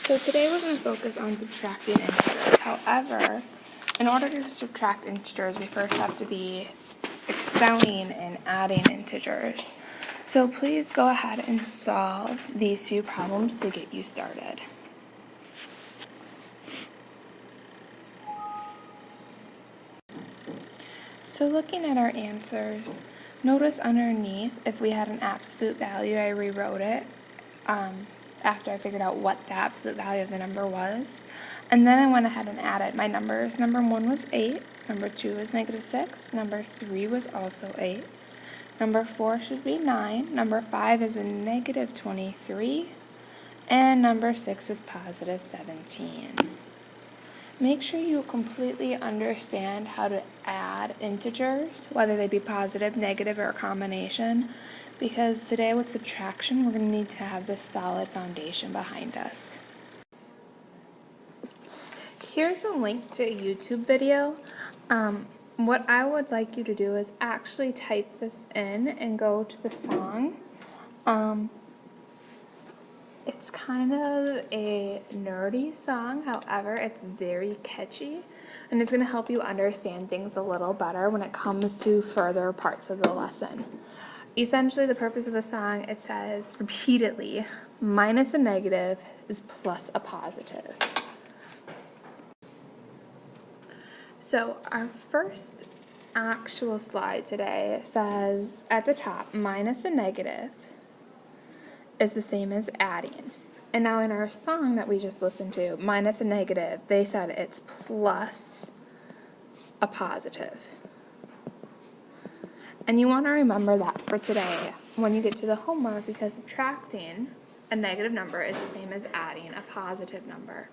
So today we're going to focus on subtracting integers. However, in order to subtract integers, we first have to be excelling in adding integers. So please go ahead and solve these few problems to get you started. So looking at our answers, notice underneath if we had an absolute value, I rewrote it after I figured out what the absolute value of the number was. And then I went ahead and added my numbers. Number 1 was 8, number 2 was -6, number 3 was also 8, number 4 should be 9, number 5 is a -23, and number 6 was +17. Make sure you completely understand how to add integers, whether they be positive, negative, or a combination, because today with subtraction, we're going to need to have this solid foundation behind us. Here's a link to a YouTube video. What I would like you to do is actually type this in and go to the song. It's kind of a nerdy song, however, it's very catchy, and it's going to help you understand things a little better when it comes to further parts of the lesson. Essentially, the purpose of the song, it says repeatedly, minus a negative is plus a positive. So our first actual slide today says at the top, minus a negative is the same as adding. And now in our song that we just listened to, minus a negative, they said it's plus a positive. And you want to remember that for today when you get to the homework, because subtracting a negative number is the same as adding a positive number.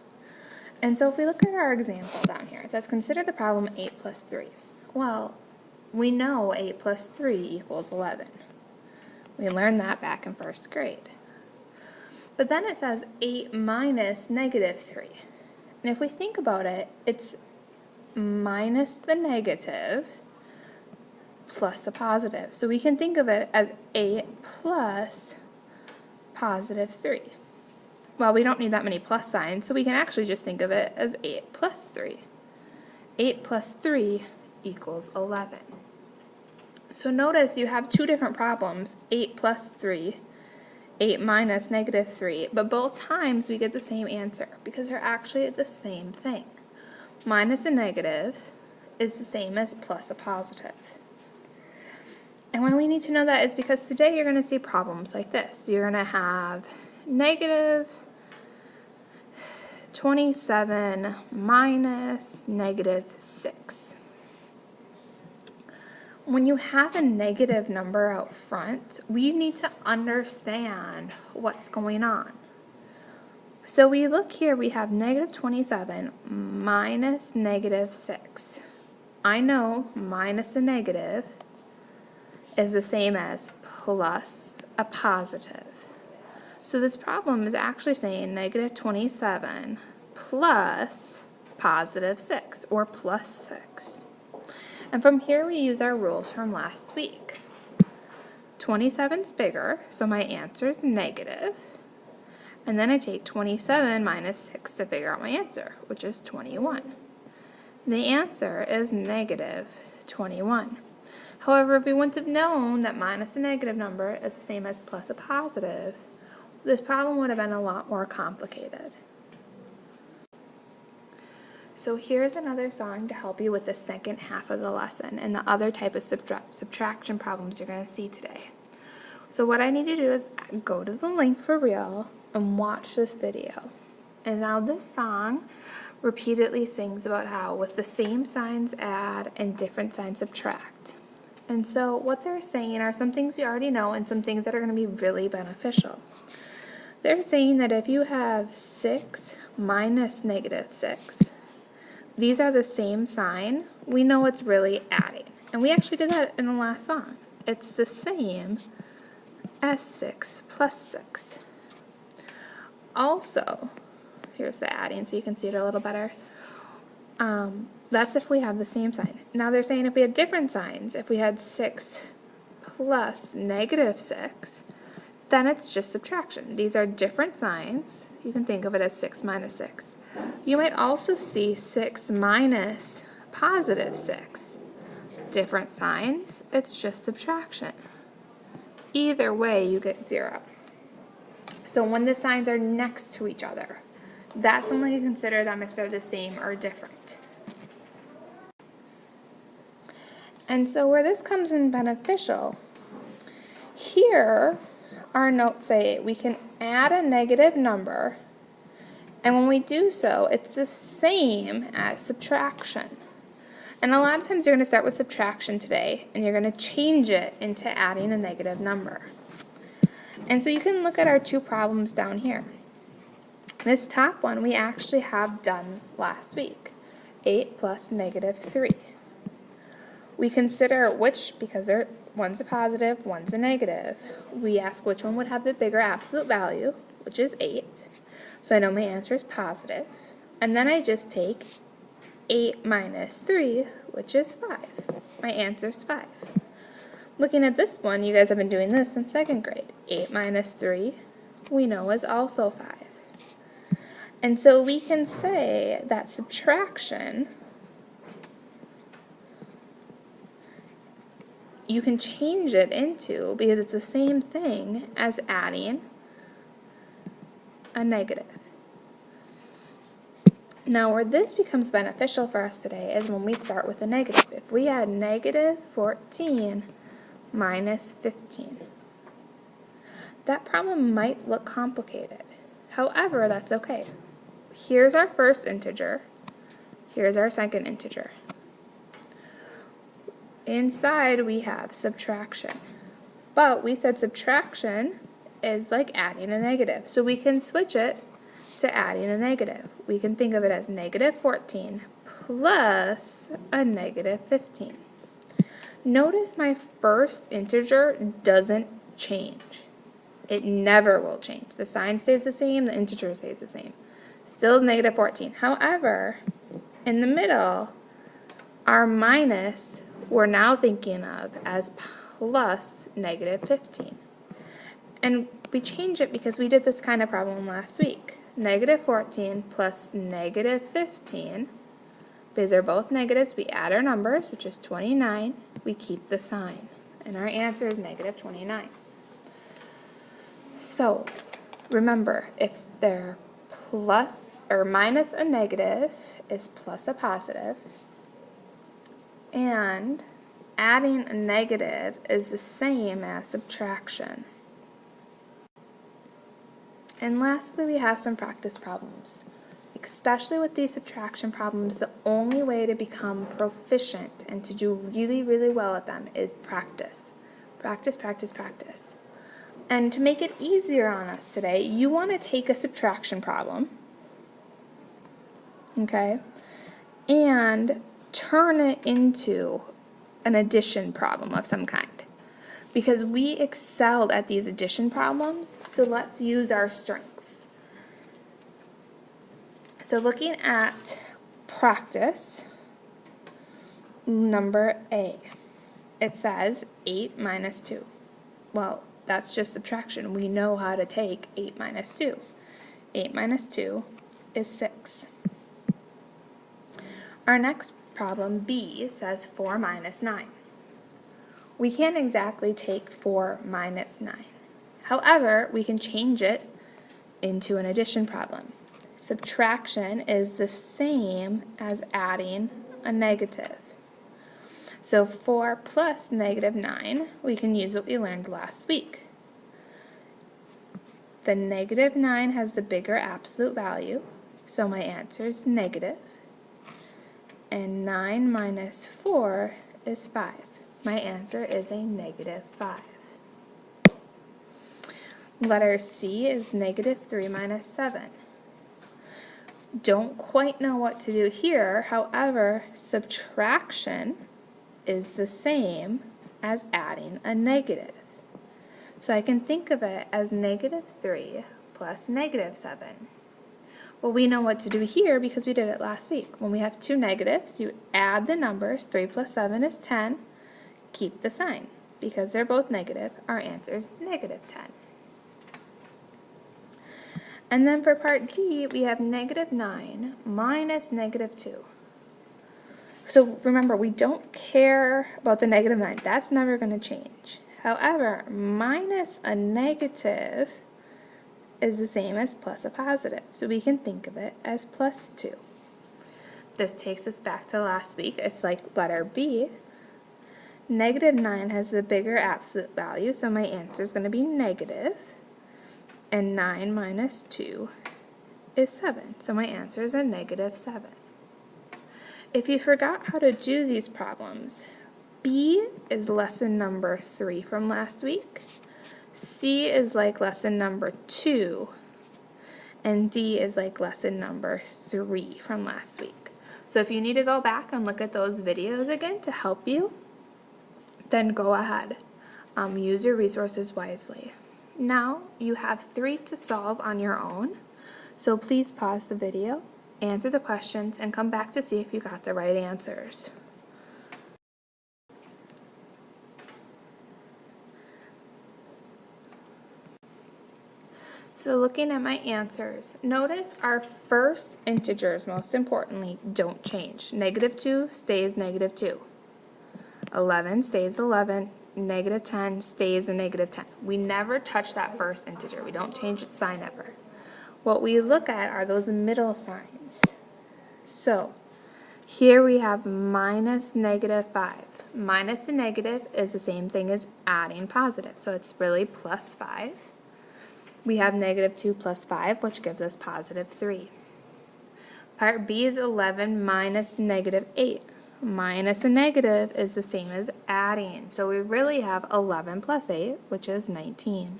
And so if we look at our example down here, it says consider the problem 8 plus 3. Well, we know 8 plus 3 equals 11. We learned that back in first grade. But then it says 8 minus -3. And if we think about it, it's minus the negative plus the positive. So we can think of it as 8 plus +3. Well, we don't need that many plus signs, so we can actually just think of it as 8 plus 3. 8 plus 3 equals 11. So notice you have two different problems, 8 plus 3, 8 minus -3, but both times we get the same answer because they're actually the same thing. Minus a negative is the same as plus a positive. And why we need to know that is because today you're going to see problems like this. You're going to have -27 minus -6. When you have a negative number out front, we need to understand what's going on. So we look here, we have -27 minus -6. I know minus the negative is the same as plus a positive. So this problem is actually saying -27 plus +6 or plus 6. And from here we use our rules from last week. 27's bigger, so my answer is negative. And then I take 27 minus 6 to figure out my answer, which is 21. The answer is -21. However, if we wouldn't have known that minus a negative number is the same as plus a positive, this problem would have been a lot more complicated. So here's another song to help you with the second half of the lesson and the other type of subtraction problems you're going to see today. So what I need you to do is go to the link for real and watch this video. And now this song repeatedly sings about how with the same signs add and different signs subtract. And so what they're saying are some things you already know and some things that are going to be really beneficial. They're saying that if you have 6 minus -6, these are the same sign, we know it's really adding. And we actually did that in the last song. It's the same as 6 plus 6. Also, here's the adding so you can see it a little better. That's if we have the same sign. Now they're saying if we had different signs, if we had 6 plus -6, then it's just subtraction. These are different signs. You can think of it as 6 minus 6. You might also see 6 minus positive 6. Different signs, it's just subtraction. Either way, you get 0. So when the signs are next to each other, that's when we consider them if they're the same or different. And so where this comes in beneficial, here our notes say we can add a negative number, and when we do so, it's the same as subtraction. And a lot of times you're going to start with subtraction today, and you're going to change it into adding a negative number. And so you can look at our two problems down here. This top one we actually have done last week, 8 plus negative 3. We consider which, because one's a positive, one's a negative, we ask which one would have the bigger absolute value, which is 8. So I know my answer is positive. And then I just take 8 minus 3, which is 5. My answer is 5. Looking at this one, you guys have been doing this in 2nd grade. 8 minus 3, we know is also 5. And so we can say that subtraction, you can change it into, because it's the same thing as adding a negative. Now where this becomes beneficial for us today is when we start with a negative. If we add negative 14 minus 15, that problem might look complicated. However, that's okay. Here's our first integer. Here's our second integer. Inside we have subtraction. But we said subtraction is like adding a negative. So we can switch it to adding a negative. We can think of it as negative 14 plus a negative 15. Notice my first integer doesn't change. It never will change. The sign stays the same, the integer stays the same. Still is negative 14. However, in the middle, our minus, we're now thinking of as plus negative 15. And we change it because we did this kind of problem last week. Negative 14 plus negative 15, because they're both negatives, we add our numbers, which is 29, we keep the sign, and our answer is negative 29. So, remember, if they're plus or minus a negative is plus a positive, and adding a negative is the same as subtraction. And lastly, we have some practice problems. Especially with these subtraction problems, the only way to become proficient and to do really, really well at them is practice. Practice, practice, practice. And to make it easier on us today, you want to take a subtraction problem, okay, and turn it into an addition problem of some kind. Because we excelled at these addition problems, so let's use our strengths. So looking at practice, number A, it says 8 minus 2. Well, that's just subtraction. We know how to take 8 minus 2. 8 minus 2 is 6. Our next problem, B, says 4 minus 9. We can't exactly take 4 minus 9. However, we can change it into an addition problem. Subtraction is the same as adding a negative. So 4 plus negative 9, we can use what we learned last week. The negative 9 has the bigger absolute value, so my answer is negative. And 9 minus 4 is 5. My answer is a negative 5. Letter C is negative 3 minus 7. Don't quite know what to do here. However, subtraction is the same as adding a negative. So I can think of it as negative 3 plus negative 7. Well, we know what to do here because we did it last week. When we have two negatives, you add the numbers. 3 plus 7 is 10. Keep the sign. Because they're both negative, our answer is negative 10. And then for part D, we have -9 minus -2. So remember, we don't care about the -9. That's never going to change. However, minus a negative is the same as plus a positive. So we can think of it as +2. This takes us back to last week. It's like letter B. -9 has the bigger absolute value, so my answer is going to be negative. And 9 minus 2 is 7. So my answer is a -7. If you forgot how to do these problems, B is lesson number 3 from last week. C is like lesson number 2. And D is like lesson number 3 from last week. So if you need to go back and look at those videos again to help you, then go ahead. Use your resources wisely. Now you have 3 to solve on your own, so please pause the video, answer the questions, and come back to see if you got the right answers. So looking at my answers, notice our first integers, most importantly, don't change. -2 stays -2. 11 stays 11. -10 stays a -10. We never touch that first integer. We don't change its sign ever. What we look at are those middle signs. So here we have minus -5. Minus a negative is the same thing as adding positive, so it's really +5. We have -2 plus 5, which gives us +3. Part B is 11 minus -8. Minus a negative is the same as adding, so we really have 11 plus 8, which is 19.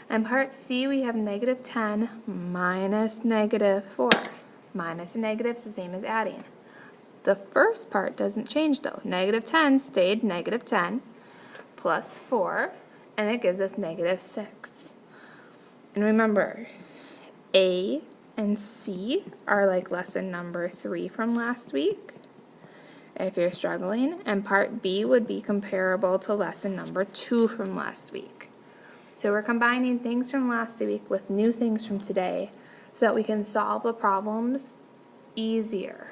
And part C, we have -10 minus -4. Minus a negative is the same as adding. The first part doesn't change though. -10 stayed -10 plus 4, and it gives us -6. And remember, A and C are like lesson number 3 from last week, if you're struggling, and part B would be comparable to lesson number 2 from last week. So we're combining things from last week with new things from today so that we can solve the problems easier.